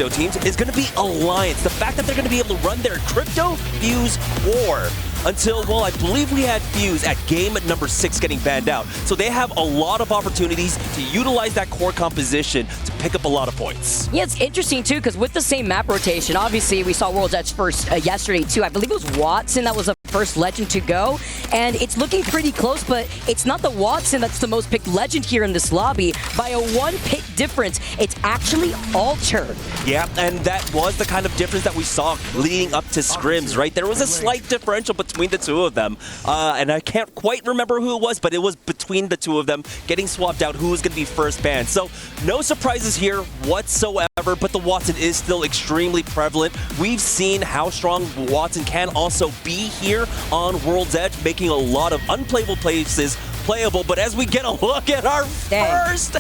crypto teams is going to be Alliance. The fact that they're going to be able to run their Crypto Fuse War until, well, I believe we had Fuse at game number 6 getting banned out. So they have a lot of opportunities to utilize that core composition to pick up a lot of points. Yeah, it's interesting too, because with the same map rotation, obviously we saw World's Edge first yesterday too. I believe it was Watson that was the first legend to go, and it's looking pretty close, but it's not the Watson that's the most picked legend here in this lobby. By a 1 pick difference, it's actually Alter. Yeah, and that was the kind of difference that we saw leading up to scrims, right? There was a slight differential between the two of them, and I can't quite remember who it was, but it was between the two of them getting swapped out who was going to be first banned. So no surprises here whatsoever, but the Watson is still extremely prevalent. We've seen how strong Watson can also be here on World's Edge, making a lot of unplayable places playable. But as we get a look at our first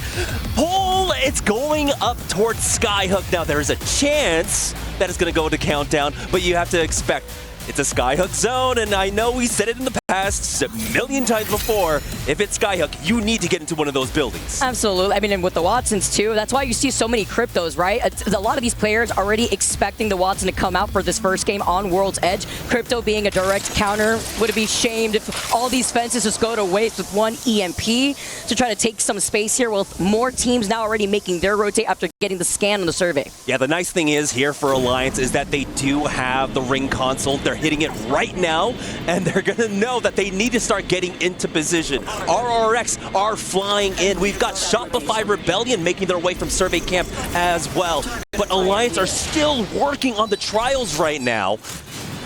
poll, it's going up towards Skyhook. Now, there's a chance that it's going to go to Countdown, but you have to expect it's a Skyhook zone, and I know we said it in the past a million times before. If it's Skyhook, you need to get into one of those buildings. Absolutely. I mean, and with the Watsons too, that's why you see so many cryptos, right? A lot of these players already expecting the Watson to come out for this first game on World's Edge. Crypto being a direct counter. Would it be shamed if all these fences just go to waste with one EMP to try to take some space here, with more teams now already making their rotate after getting the scan on the survey? Yeah, the nice thing is here for Alliance is that they do have the ring console. They're hitting it right now, and they're going to know that they need to start getting into position. RRX are flying in. We've got Shopify Rebellion making their way from survey camp as well. But Alliance are still working on the trials right now.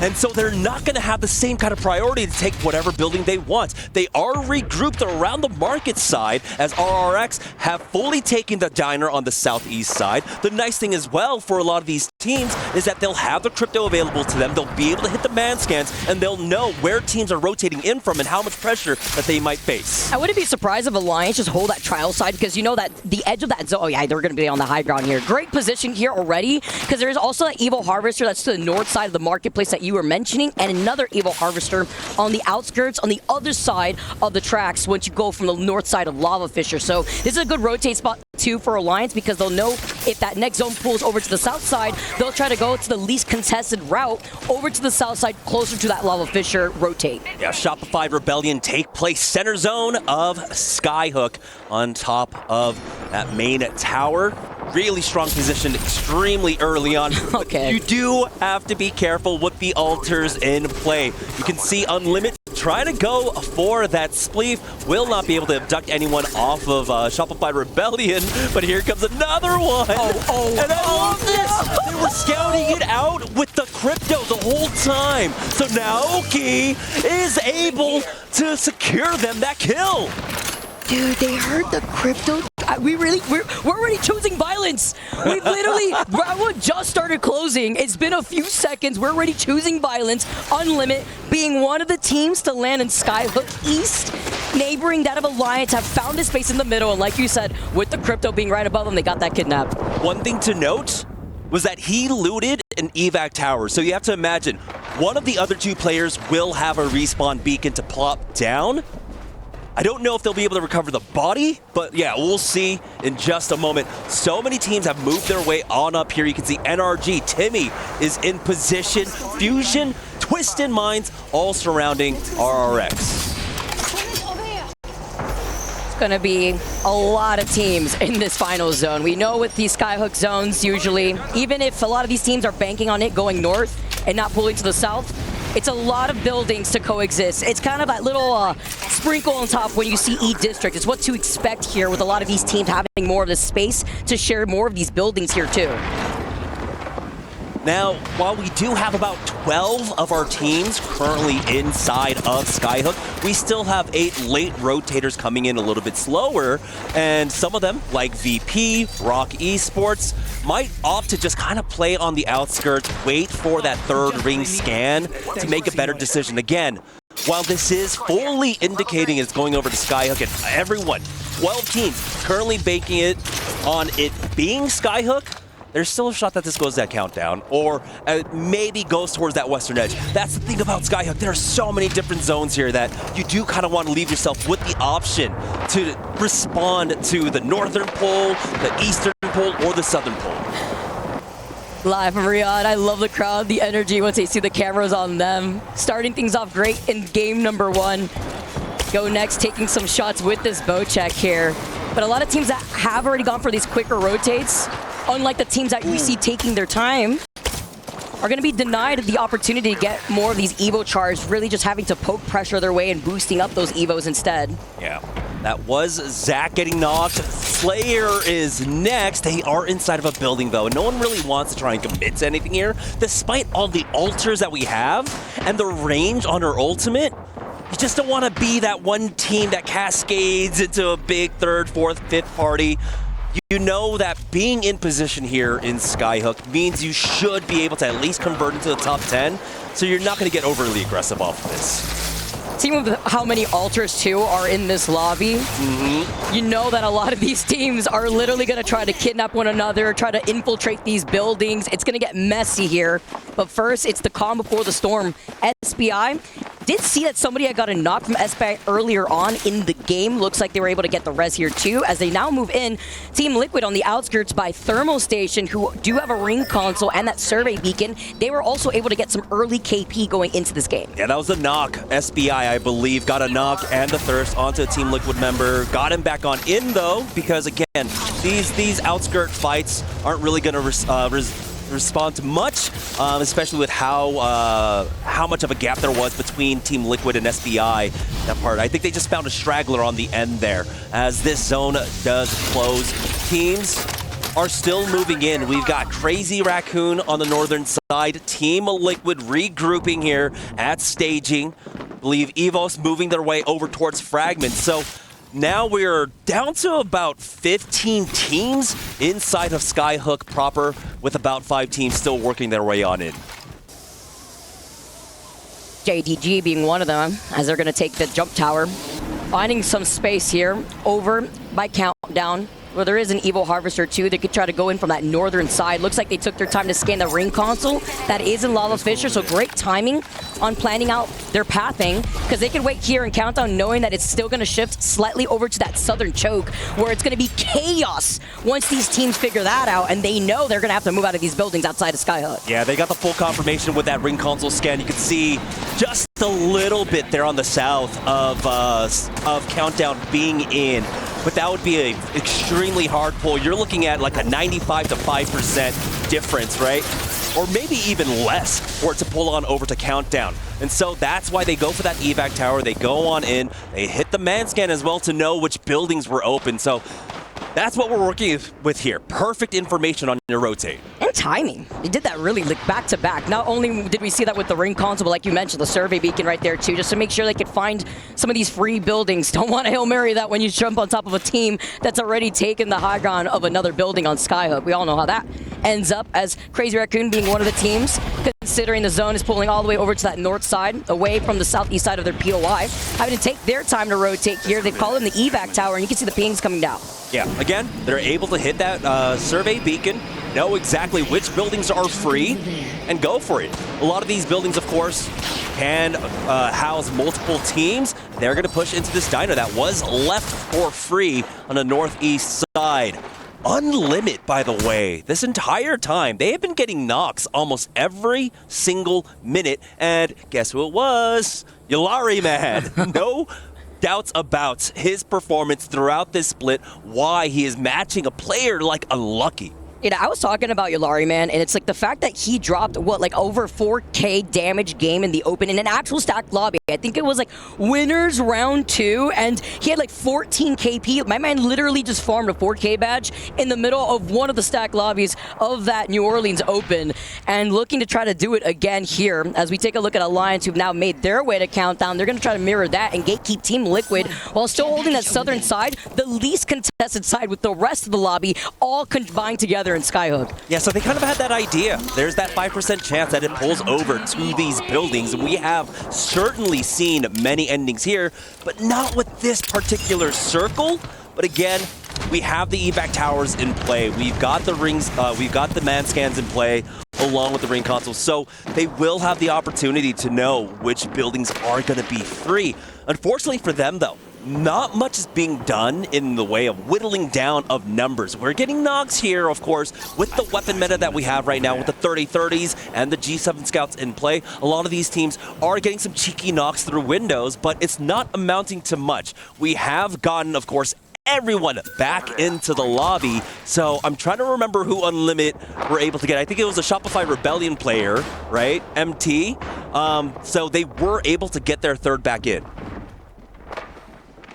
And so they're not going to have the same kind of priority to take whatever building they want. They are regrouped around the market side, as RRX have fully taken the diner on the southeast side. The nice thing as well for a lot of these teams is that they'll have the crypto available to them. They'll be able to hit the man scans, and they'll know where teams are rotating in from and how much pressure that they might face. I wouldn't be surprised if Alliance just hold that trial side, because you know that the edge of that zone, oh yeah, they're going to be on the high ground here. Great position here already, because there's also that Evil Harvester that's to the north side of the marketplace that you were mentioning, and another Evil Harvester on the outskirts on the other side of the tracks once you go from the north side of Lava Fisher. So this is a good rotate spot too for Alliance, because they'll know if that next zone pulls over to the south side, they'll try to go to the least contested route over to the south side, closer to that Lava Fisher rotate. Yeah, Shopify Rebellion take place center zone of Skyhook on top of that main tower. Really strong position, extremely early on. Okay. You do have to be careful with the altars in play. You can see Unlimited trying to go for that spleef. Will not be able to abduct anyone off of Shopify Rebellion, but here comes another one. And I love this. They were scouting it out with the crypto the whole time. So now Oki is able to secure them that kill. Dude, they heard the crypto. We're already choosing violence. We've literally, Riyadh just started closing. It's been a few seconds. We're already choosing violence. Unlimited being one of the teams to land in Skyhook East, neighboring that of Alliance, have found a space in the middle. And like you said, with the crypto being right above them, they got that kidnapped. One thing to note was that he looted an evac tower. So you have to imagine, one of the other two players will have a respawn beacon to plop down. I don't know if they'll be able to recover the body, but yeah, we'll see in just a moment. So many teams have moved their way on up here. You can see NRG, Timmy is in position, Fusion, Twisted Minds, all surrounding RRX. It's going to be a lot of teams in this final zone. We know with these Skyhook zones, usually, even if a lot of these teams are banking on it going north and not pulling to the south, it's a lot of buildings to coexist. It's kind of that little sprinkle on top when you see E-District. It's what to expect here with a lot of these teams having more of the space to share more of these buildings here too. Now, while we do have about 12 of our teams currently inside of Skyhook, we still have 8 late rotators coming in a little bit slower, and some of them, like VP, Rock Esports, might opt to just kind of play on the outskirts, wait for that third ring scan to make a better decision. Again, while this is fully indicating it's going over to Skyhook, and everyone, 12 teams, currently banking it on it being Skyhook, there's still a shot that this goes that countdown, or maybe goes towards that western edge. That's the thing about Skyhook. There are so many different zones here that you do kind of want to leave yourself with the option to respond to the northern pole, the eastern pole, or the southern pole. Live from Riyadh. I love the crowd, the energy once they see the cameras on them. Starting things off great in game number 1. Go next, taking some shots with this bow check here. But a lot of teams that have already gone for these quicker rotates, unlike the teams that we see taking their time, are going to be denied the opportunity to get more of these Evo chars, really just having to poke pressure their way and boosting up those Evos instead. Yeah, that was Zach getting knocked. Slayer is next. They are inside of a building, though, and no one really wants to try and commit to anything here. Despite all the altars that we have and the range on her ultimate, you just don't want to be that one team that cascades into a big third, fourth, fifth party. You know that being in position here in Skyhook means you should be able to at least convert into the top 10, so you're not going to get overly aggressive off of this. Seeing with how many altars, too, are in this lobby, you know that a lot of these teams are literally going to try to kidnap one another, try to infiltrate these buildings. It's going to get messy here. But first, it's the calm before the storm. SBI did see that somebody had got a knock from SBI earlier on in the game. Looks like they were able to get the res here too, as they now move in. Team Liquid on the outskirts by Thermal Station, who do have a ring console and that survey beacon. They were also able to get some early KP going into this game. Yeah, that was a knock. SBI, I believe, got a knock and the thirst onto a Team Liquid member. Got him back on in, though, because, again, these outskirt fights aren't really going to respond to much, especially with how much of a gap there was between Team Liquid and SBI. That part, I think they just found a straggler on the end there. As this zone does close, teams are still moving in. We've got Crazy Raccoon on the northern side, Team Liquid regrouping here at staging. I believe Evos moving their way over towards Fragments. So now we're down to about 15 teams inside of Skyhook proper, with about 5 teams still working their way on in. JDG being one of them, as they're going to take the jump tower. Finding some space here over by Countdown, where there is an Evo Harvester too. They could try to go in from that northern side. Looks like they took their time to scan the ring console. That is in Lava Fisher, so great timing on planning out their pathing, because they can wait here and Countdown knowing that it's still going to shift slightly over to that southern choke, where it's going to be chaos once these teams figure that out, and they know they're going to have to move out of these buildings outside of Skyhook. Yeah, they got the full confirmation with that ring console scan. You can see just a little bit there on the south of Countdown being in. But that would be an extremely hard pull. You're looking at like a 95 to 5% difference, right? Or maybe even less for it to pull on over to Countdown. And so that's why they go for that evac tower. They go on in. They hit the man scan as well to know which buildings were open. So that's what we're working with here. Perfect information on your rotate. And timing. They did that really like back to back. Not only did we see that with the ring console, but like you mentioned, the survey beacon right there too, just to make sure they could find some of these free buildings. Don't want to Hail Mary that when you jump on top of a team that's already taken the high ground of another building on Skyhook. We all know how that ends up, as Crazy Raccoon being one of the teams, considering the zone is pulling all the way over to that north side, away from the southeast side of their POI, having to take their time to rotate here. They call in the evac tower, and you can see the pings coming down. Yeah, again, they're able to hit that survey beacon, know exactly which buildings are free, and go for it. A lot of these buildings, of course, can house multiple teams. They're going to push into this diner that was left for free on the northeast side. Unlimit, by the way, this entire time, they have been getting knocks almost every single minute. And guess who it was? Yulari, man. No doubts about his performance throughout this split, why he is matching a player like Unlucky. You know, I was talking about Yulari, man, and it's like the fact that he dropped, what, like over 4K damage game in the open in an actual stacked lobby. I think it was like winners round 2, and he had like 14 KP. My man literally just farmed a 4K badge in the middle of one of the stacked lobbies of that New Orleans Open, and looking to try to do it again here. As we take a look at Alliance, who've now made their way to Countdown, they're going to try to mirror that and gatekeep Team Liquid while still holding that southern side, the least contested side, with the rest of the lobby all combined together in Skyhook. Yeah, so they kind of had that idea. There's that 5% chance that it pulls over to these buildings, and we have certainly seen many endings here, but not with this particular circle. But again, we have the evac towers in play. We've got the rings, we've got the man scans in play along with the ring console, so they will have the opportunity to know which buildings are going to be free. Unfortunately for them, though, not much is being done in the way of whittling down of numbers. We're getting knocks here, of course, with the weapon meta that we have right now with the 30-30s and the G7 scouts in play. A lot of these teams are getting some cheeky knocks through windows, but it's not amounting to much. We have gotten, of course, everyone back into the lobby. So I'm trying to remember who Unlimit were able to get. I think it was a Shopify Rebellion player, right? MT. So they were able to get their third back in.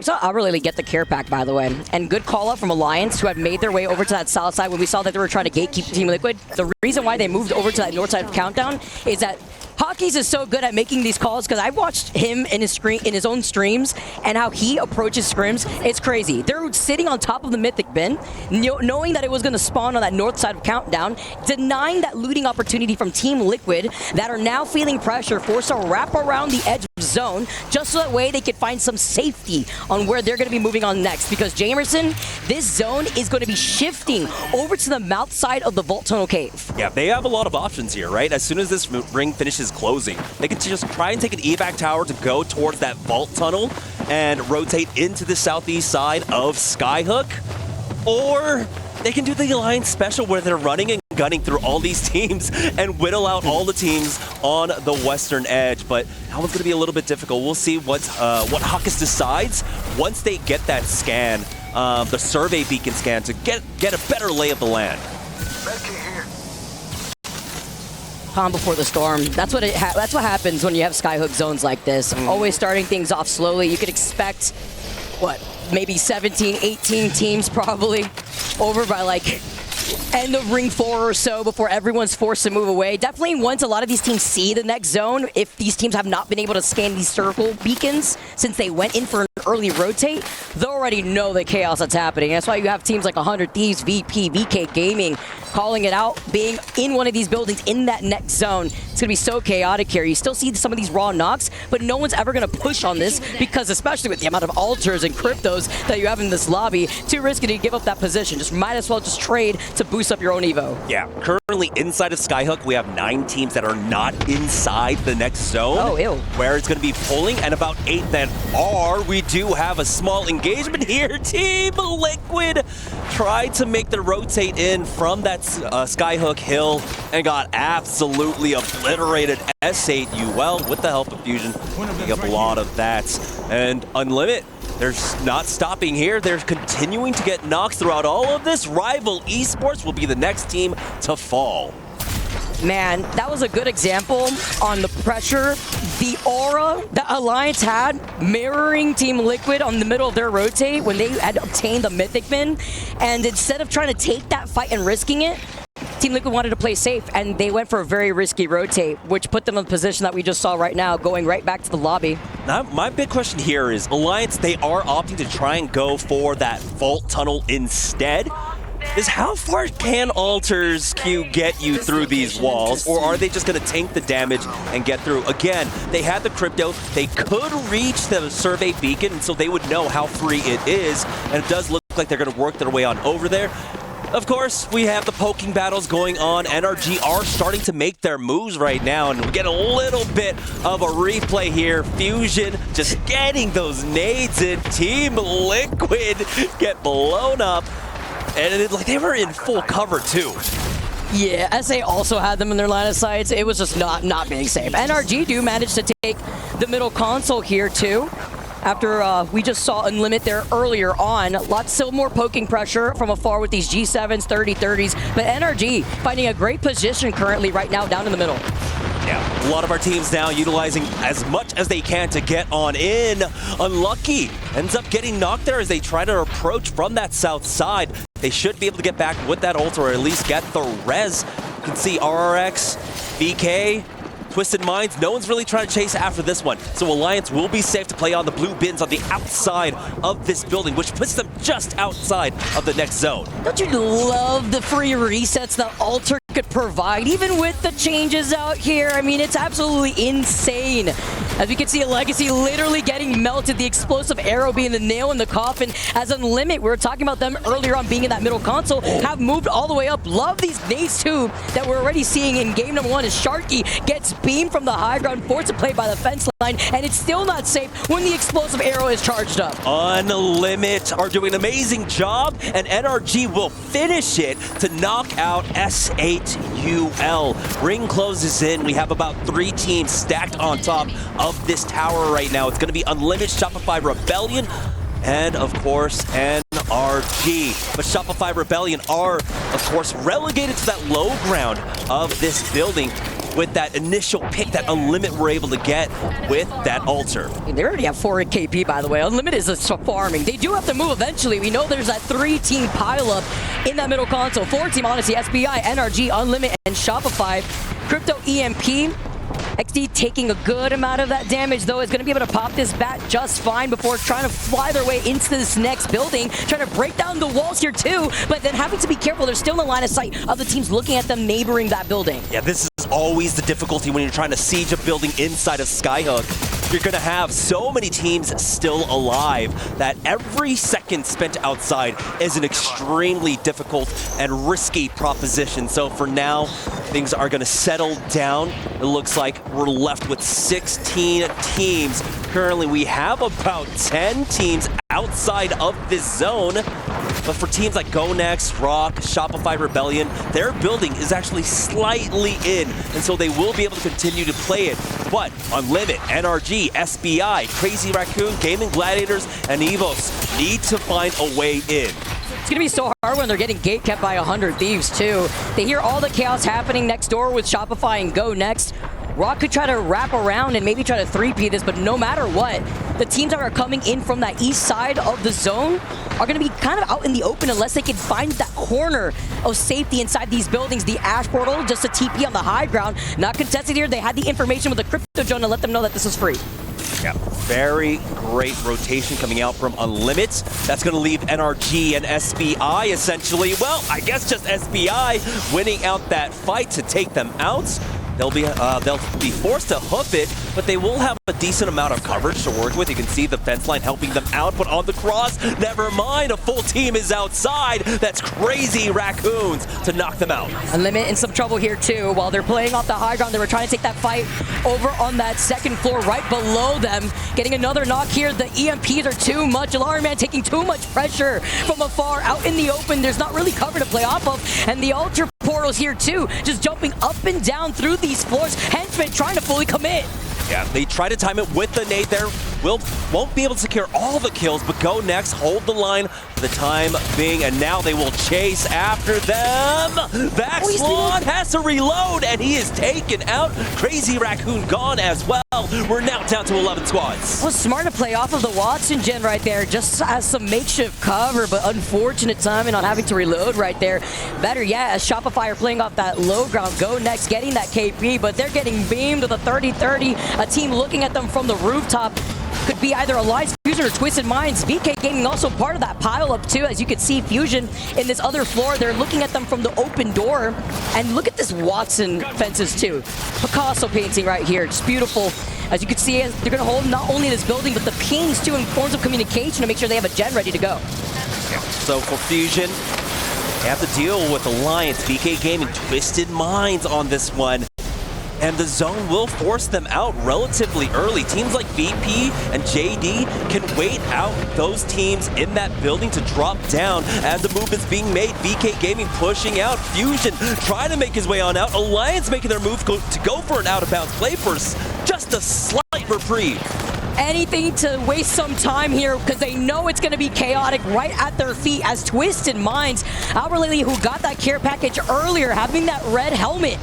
So I'll really get the care pack, by the way. And good call out from Alliance, who had made their way over to that south side when we saw that they were trying to gatekeep Team Liquid. The reason why they moved over to that north side of Countdown is that Hawkeyes is so good at making these calls because I've watched him in his own streams and how he approaches scrims. It's crazy. They're sitting on top of the Mythic bin, knowing that it was going to spawn on that north side of Countdown, denying that looting opportunity from Team Liquid that are now feeling pressure, forced to wrap around the edge of zone just so that way they could find some safety on where they're going to be moving on next. Because Jamerson, this zone is going to be shifting over to the mouth side of the Vault Tunnel Cave. Yeah, they have a lot of options here, right? As soon as this ring finishes closing, they can just try and take an evac tower to go towards that vault tunnel and rotate into the southeast side of Skyhook, or they can do the Alliance special where they're running and gunning through all these teams and whittle out all the teams on the western edge. But that one's going to be a little bit difficult. We'll see what Hawkeyes decides once they get that scan, the survey beacon scan, to get a better lay of the land. Calm before the storm. That's what that's what happens when you have Skyhook zones like this. Always starting things off slowly. You could expect, what, maybe 17, 18 teams probably over by like end of ring 4 or so before everyone's forced to move away. Definitely once a lot of these teams see the next zone, if these teams have not been able to scan these circle beacons since they went in for an early rotate, they already know the chaos that's happening. That's why you have teams like 100 Thieves, VP, VK Gaming calling it out, being in one of these buildings in that next zone. It's going to be so chaotic here. You still see some of these raw knocks, but no one's ever going to push on this because especially with the amount of altars and cryptos that you have in this lobby, too risky to give up that position. Just might as well just trade to boost up your own Evo. Yeah, currently inside of Skyhook, we have 9 teams that are not inside the next zone. Oh, ew. Where it's going to be pulling, and about 8 that are. We do have a small engagement here. Team Liquid tried to make the rotate in from that Skyhook hill and got absolutely obliterated. S8 UL with the help of Fusion. Picking up a lot of that. And Unlimit, they're not stopping here. They're continuing to get knocks throughout all of this. Rival Esports will be the next team to fall. Man, that was a good example on the pressure, the aura that Alliance had mirroring Team Liquid on the middle of their rotate when they had obtained the Mythic bin. And instead of trying to take that fight and risking it, Team Liquid wanted to play safe, and they went for a very risky rotate, which put them in the position that we just saw right now, going right back to the lobby. Now, my big question here is, Alliance, they are opting to try and go for that vault tunnel instead. Is how far can altars Q get you through these walls, or are they just going to tank the damage and get through? Again, they had the crypto. They could reach the survey beacon, so they would know how free it is, and it does look like they're going to work their way on over there. Of course, we have the poking battles going on. NRG are starting to make their moves right now, and we get a little bit of a replay here. Fusion just getting those nades in. Team Liquid get blown up. And like they were in full cover too. Yeah, SA also had them in their line of sights. It was just not being safe. NRG do manage to take the middle console here too. After we just saw Unlimit there earlier on. Still more poking pressure from afar with these G7s, 30-30s. But NRG finding a great position currently right now down in the middle. Yeah, a lot of our teams now utilizing as much as they can to get on in. Unlucky ends up getting knocked there as they try to approach from that south side. They should be able to get back with that ult, or at least get the res. You can see RRX, VK, Twisted Minds. No one's really trying to chase after this one. So Alliance will be safe to play on the blue bins on the outside of this building, which puts them just outside of the next zone. Don't you love the free resets that Alter could provide, even with the changes out here. I mean, it's absolutely insane. As we can see, Legacy literally getting melted, the explosive arrow being the nail in the coffin, as Unlimit, we were talking about them earlier on being in that middle console, have moved all the way up. Love these nades too that we're already seeing in game number 1 as Sharky gets beamed from the high ground, forced to play by the fence line, and it's still not safe when the explosive arrow is charged up. Unlimit are doing an amazing job, and NRG will finish it to knock out S8UL. Ring closes in. We have about 3 teams stacked on top of this tower right now. It's going to be Unlimited, Shopify Rebellion, and of course NRG. But Shopify Rebellion are, of course, relegated to that low ground of this building with that initial pick that Unlimited were able to get with that altar. They already have 4 KP, by the way. Unlimited is just farming. They do have to move eventually. We know there's that 3-team pileup in that middle console. 4-team, honestly, SBI, NRG, Unlimited, and Shopify. Crypto EMP. XD taking a good amount of that damage, though, is going to be able to pop this bat just fine before trying to fly their way into this next building, trying to break down the walls here too, but then having to be careful. There's still a line of sight of the teams looking at them neighboring that building. Yeah, this is always the difficulty when you're trying to siege a building inside of Skyhook. You're going to have so many teams still alive that every second spent outside is an extremely difficult and risky proposition. So for now, things are going to settle down. It looks like we're left with 16 teams. Currently, we have about 10 teams outside of this zone. But for teams like GoNext, Rock, Shopify Rebellion, their building is actually slightly in, and so they will be able to continue to play it. But Unlimited, NRG, SBI, Crazy Raccoon, Gaming Gladiators, and EVOS need to find a way in. It's going to be so hard when they're getting gate kept by 100 Thieves, too. They hear all the chaos happening next door with Shopify and GoNext. Rock could try to wrap around and maybe try to 3P this, but no matter what, the teams that are coming in from that east side of the zone are going to be kind of out in the open unless they can find that corner of safety inside these buildings. The Ash Portal, just a TP on the high ground, not contested here. They had the information with the Crypto Drone to let them know that this was free. Yeah, very great rotation coming out from Unlimited. That's going to leave NRG and SBI essentially, well, I guess just SBI winning out that fight to take them out. They'll be forced to hoof it, but they will have a decent amount of coverage to work with. You can see the fence line helping them out, but on the cross, never mind, a full team is outside. That's Crazy Raccoons to knock them out. Unlimited in some trouble here too. While they're playing off the high ground, they were trying to take that fight over on that second floor right below them. Getting another knock here. The EMPs are too much. Alarm Man taking too much pressure from afar out in the open. There's not really cover to play off of, and the Ultra Portals here too, just jumping up and down through these floors. Henchman trying to fully commit. Yeah, they try to time it with the nade there. Won't be able to secure all the kills, but GoNext hold the line for the time being, and now they will chase after them. Backslon has to reload, and he is taken out. Crazy Raccoon gone as well. We're now down to 11 squads. Well, smart to play off of the Watson gen right there, just as some makeshift cover, but unfortunate timing on having to reload right there. Better yet, as Shopify are playing off that low ground, GoNext getting that KP, but they're getting beamed with a 30-30. A team looking at them from the rooftop. Could be either Alliance Fusion or Twisted Minds. VK Gaming also part of that pile up too. As you can see, Fusion in this other floor, they're looking at them from the open door. And look at this Watson fences too. Picasso painting right here. It's beautiful. As you can see, they're going to hold not only this building, but the pings too in forms of communication to make sure they have a gen ready to go. So for Fusion, they have to deal with Alliance, VK Gaming, Twisted Minds on this one. And the zone will force them out relatively early. Teams like VP and JD can wait out those teams in that building to drop down as the movement's being made. VK Gaming pushing out. Fusion trying to make his way on out. Alliance making their move to go for an out-of-bounds play for just a slight reprieve. Anything to waste some time here because they know it's going to be chaotic right at their feet as Twisted Minds. Alberlily, who got that care package earlier, having that red helmet.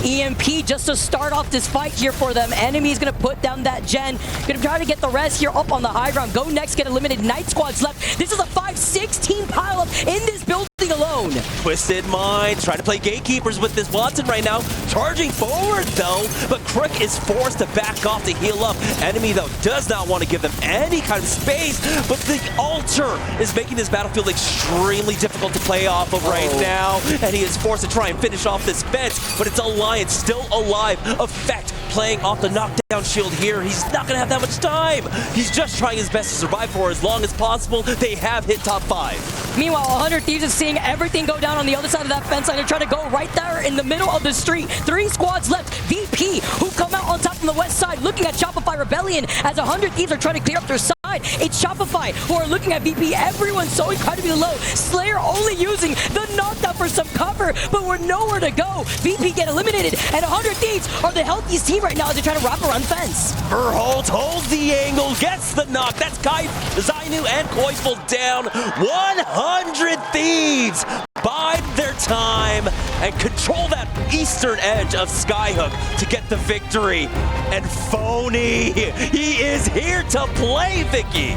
EMP just to start off this fight here for them. Enemy is going to put down that gen. Going to try to get the res here up on the high ground. GoNext get eliminated. Night Squad's left. This is a 5-6 team pileup in this building alone. down. Twisted Minds trying to play gatekeepers with this Watson right now. Charging forward, though, but Crook is forced to back off to heal up. Enemy, though, does not want to give them any kind of space, but the Altar is making this battlefield extremely difficult to play off of right now, and he is forced to try and finish off this fence, but it's Alliance still alive. Effect playing off the knockdown shield here. He's not going to have that much time. He's just trying his best to survive for as long as possible. They have hit top 5. Meanwhile, 100 Thieves is seeing everything go down on the other side of that fence line. They're trying to go right there in the middle of the street. 3 squads left. VP, who come out on top from the west side, looking at Shopify Rebellion as 100 Thieves are trying to clear up their side. It's Shopify who are looking at VP. Everyone's so incredibly low. Slayer only using the knockdown for some cover, but we're nowhere to go. VP get eliminated, and 100 Thieves are the healthiest team right now as they try to wrap around the fence. Verholt holds the angle, gets the knock. That's Kai, Zainu, and Koifel down. 100 Thieves bide their time and control that eastern edge of Skyhook to get the victory. And Phony, he is here to play, Vicky.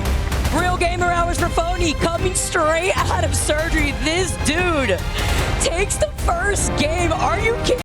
Real gamer hours for Phony coming straight out of surgery. This dude takes the first game. Are you kidding?